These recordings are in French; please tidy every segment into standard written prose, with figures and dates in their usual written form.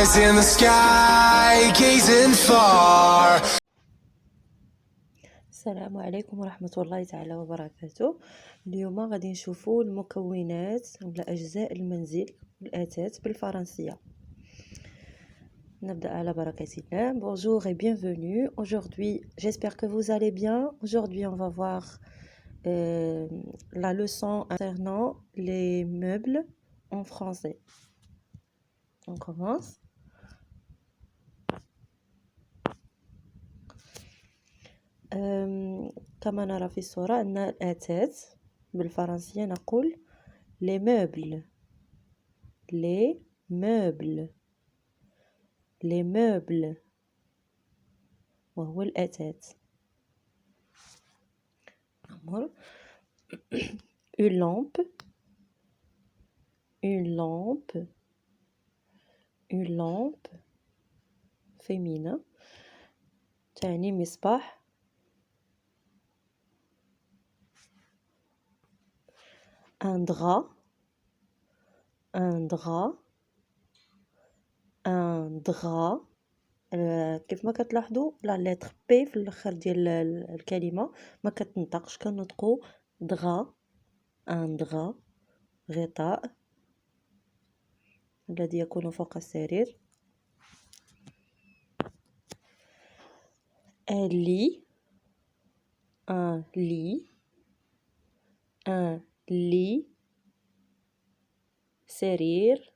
Eyes in the sky, gazing far. السلام عليكم ورحمة الله تعالى وبركاته. اليوم غادي نشوفوا المكونات ولا أجزاء المنزل والأثاث بالفرنسية. نبدأ على بركة الله. Bonjour et bienvenue. Aujourd'hui, j'espère que vous allez bien. Aujourd'hui, on va voir la leçon concernant les meubles en français. On commence. كما نرى في الصورة أن الأثاث بالفرنسية نقول les meubles les meubles les meubles وهو الأثاث. نمر une lampe une lampe une lampe féminin تعني مصباح. un drap un drap un drap. كيف ما كتلاحظوا لا لتر بي في الاخر ديال الكلمه ما كتنطقش، كنطقوا دغا. ان دغا غطاء الذي يكون فوق السرير. un lit un lit un lit سرير.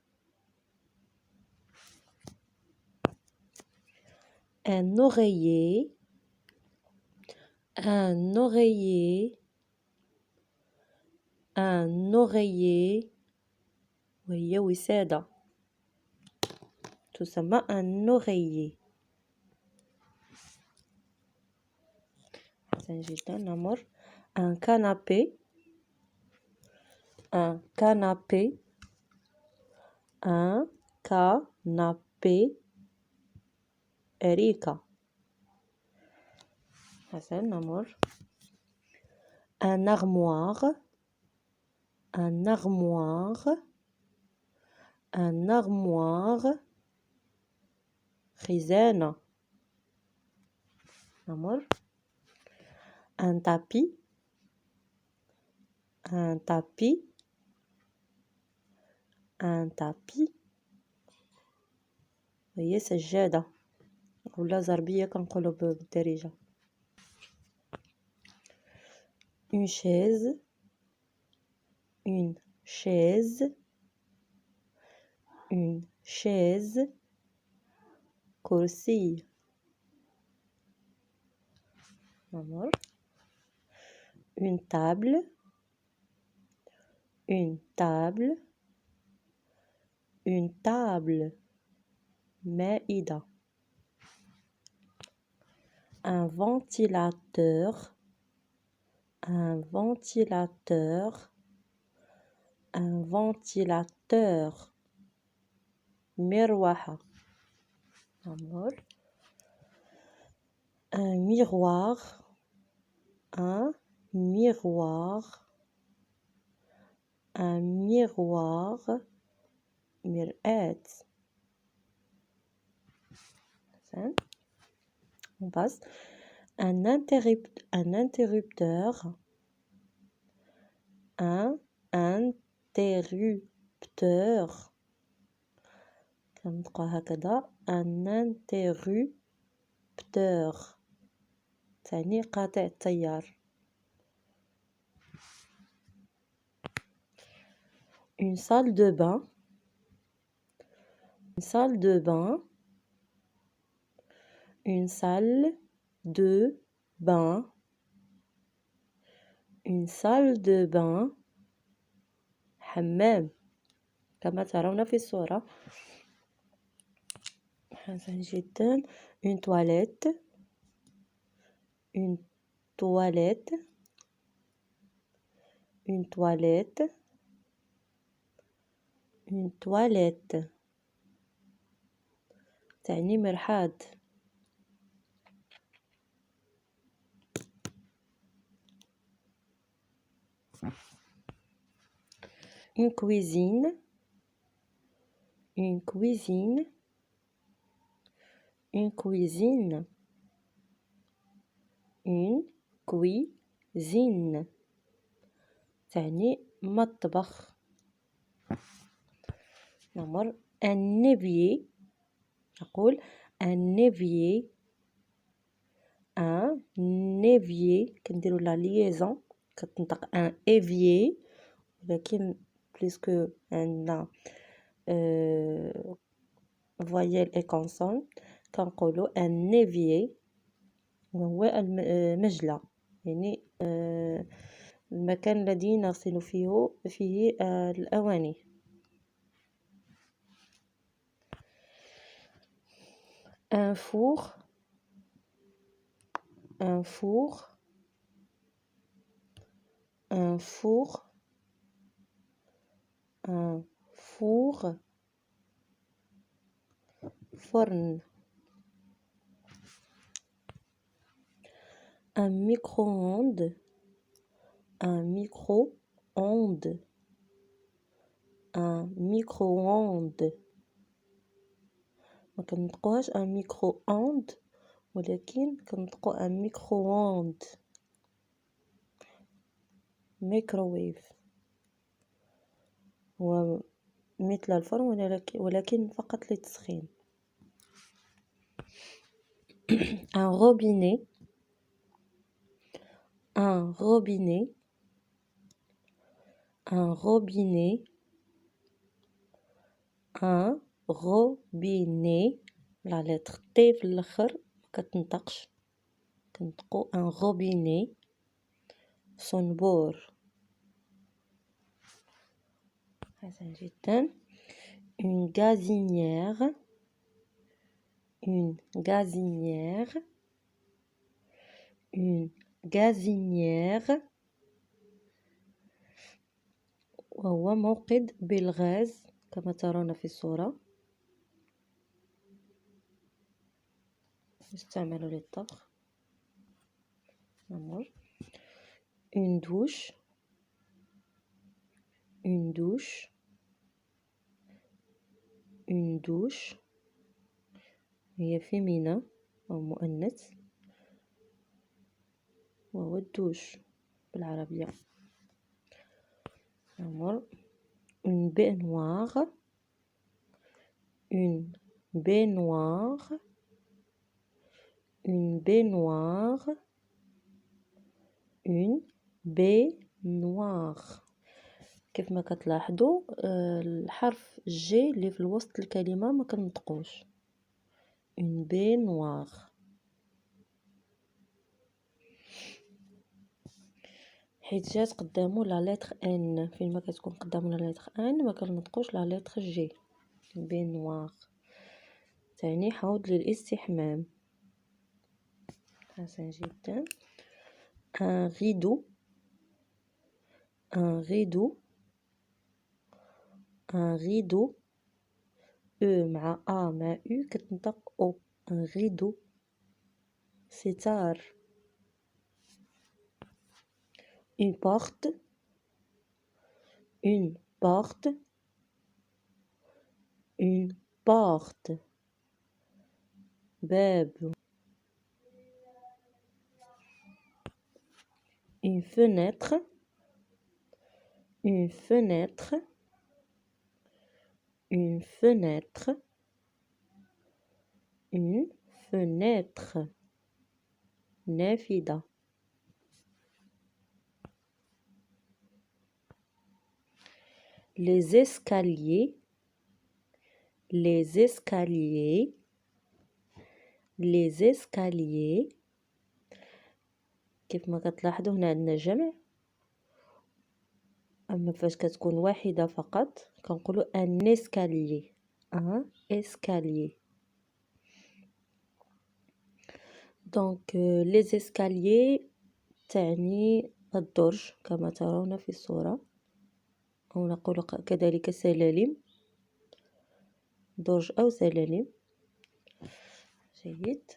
un oreiller un oreiller un oreiller وهي وسادة تسمى un oreiller. حسن جدا. نمر un canapé un canapé un canapé أريكة. حسن. نمر un armoire un armoire un armoire خزانة. نمر un tapis un tapis un tapis وهي سجادة ولا زربية كنقولوا بالدارجة. une chaise une chaise une chaise كرسي. نمر une table une table une table مائدة. un ventilateur un ventilateur un ventilateur مروحة. نمر un miroir un miroir un miroir مرآة. On passe un interrupteur un interrupteur كنطقوا هكذا un interrupteur تعني قاطع التيار. une salle de bain une salle de bain une salle de bain une salle de bain حمام كما ترون في الصورة. حسن جدا. une toilette une toilette une toilette une toilette تعني مرحاض. une cuisine une cuisine une cuisine تعني مطبخ. نمر un évier نقول un évier un évier كنديرو la liaison كتنطق un évier ولكن بليسكو عندنا voyelle et consonne كنقولو un évier وهو المجلى يعني المكان الذي نغسل فيه الأواني. un four un four un four un four فرن un micro-ondes un micro-ondes un micro-ondes ما كنطقوهاش un micro-ondes ولكن كنطقو un micro-ondes microwave هو مثل الفرن ولكن فقط للتسخين. un robinet un robinet un robinet un robinet la lettre T في الآخر مكتنطقش كنطقو un robinet صنبور. حسن جدا. une gazinière une gazinière une gazinière وهو موقد بالغاز كما ترون في الصورة يستعمل للطبخ. une douche une douche une douche هي féminin أو مؤنث وهو الدوش بالعربية. une baignoire une baignoire une baignoire une baignoire. كيف ما كتلاحظوا الحرف جي اللي في الوسط الكلمة ما كنطقوش une baignoire. حيت جات قدامو لا لتر ان فين ما كتكون قدامو لا لتر ان ما كنطقوش لا لتر جي. baignoire تعني حوض للاستحمام. حسن جدا. un rideau un rideau un rideau مع مع كتنطق او un rideau ستار. une porte une porte une porte باب. une fenêtre une fenêtre une fenêtre une fenêtre نافذة. les escaliers les escaliers les escaliers كيف ما كتلاحظوا هنا عندنا جمع اما فاش كتكون واحده فقط كنقولوا ان escalier un escalier. دونك les escaliers تعني الدرج كما ترون في الصورة أو نقول كذلك سلالم درج أو سلالم. جيد.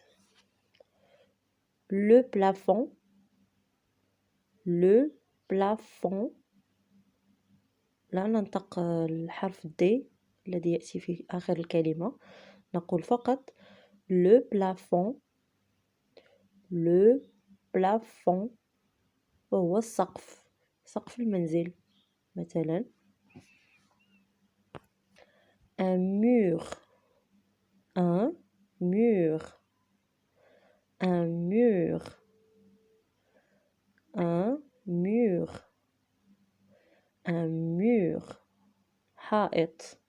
le plafond le plafond لا ننطق الحرف D الذي يأتي في آخر الكلمة نقول فقط le plafond le plafond وهو السقف سقف المنزل مثلا un mur un mur un mur un mur un mur حائط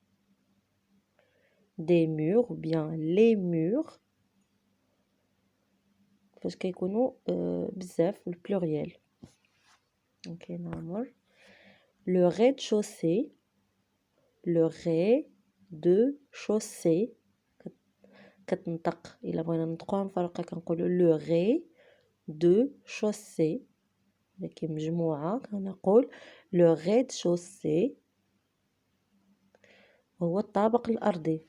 des murs ou bien les murs فاش كيكونوا بزاف البلوريال اوكي نعمر le rez-de-chaussée le rez-de-chaussée كتنطق الا بغينا نطقوها مفرقه كنقولوا le rez-de-chaussée لكن مجموعه كنقول le rez-de-chaussée هو الطابق الارضي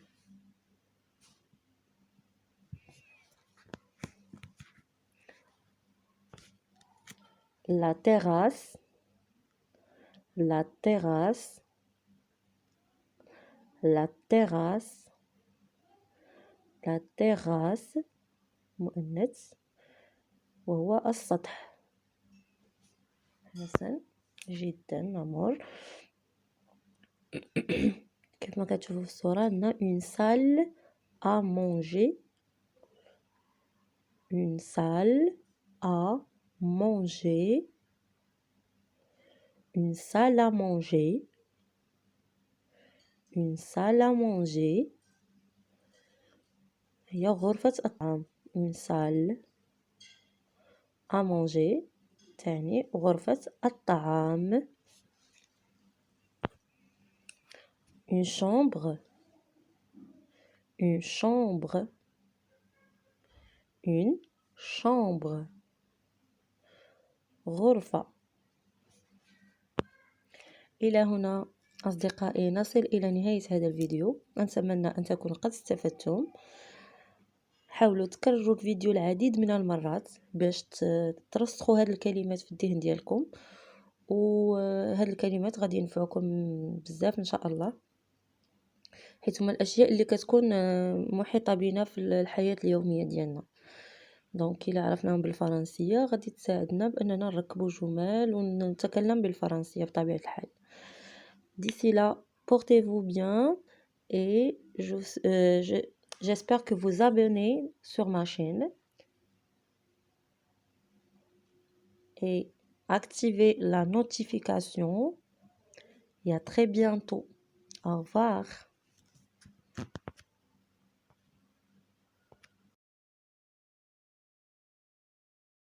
la terrasse la terrasse la terrasse la terrasse مؤنث وهو السطح حسن جدا نمر كيف ما كتشوفوا في الصورة عندنا une salle à manger une salle à manger une salle à manger une salle à manger هي غرفة الطعام une salle à manger تعني غرفة الطعام une chambre une chambre une chambre غرفة إلى هنا أصدقائي نصل إلى نهاية هذا الفيديو أتمنى أن تكونوا قد استفدتم حاولوا تكرروا الفيديو العديد من المرات باش ترسخوا هذه الكلمات في الذهن ديالكم وهذه الكلمات غادي ينفعوكم بزاف إن شاء الله حيث هما الأشياء اللي كتكون محيطة بنا في الحياة اليومية ديالنا دونك إلا عرفناهم بالفرنسية غادي تساعدنا بأننا نركبوا جمل ونتكلم بالفرنسية بطبيعة الحال. D'ici là, portez-vous bien et j'espère que vous abonnez sur ma chaîne et activez la notification et à très bientôt. Au revoir.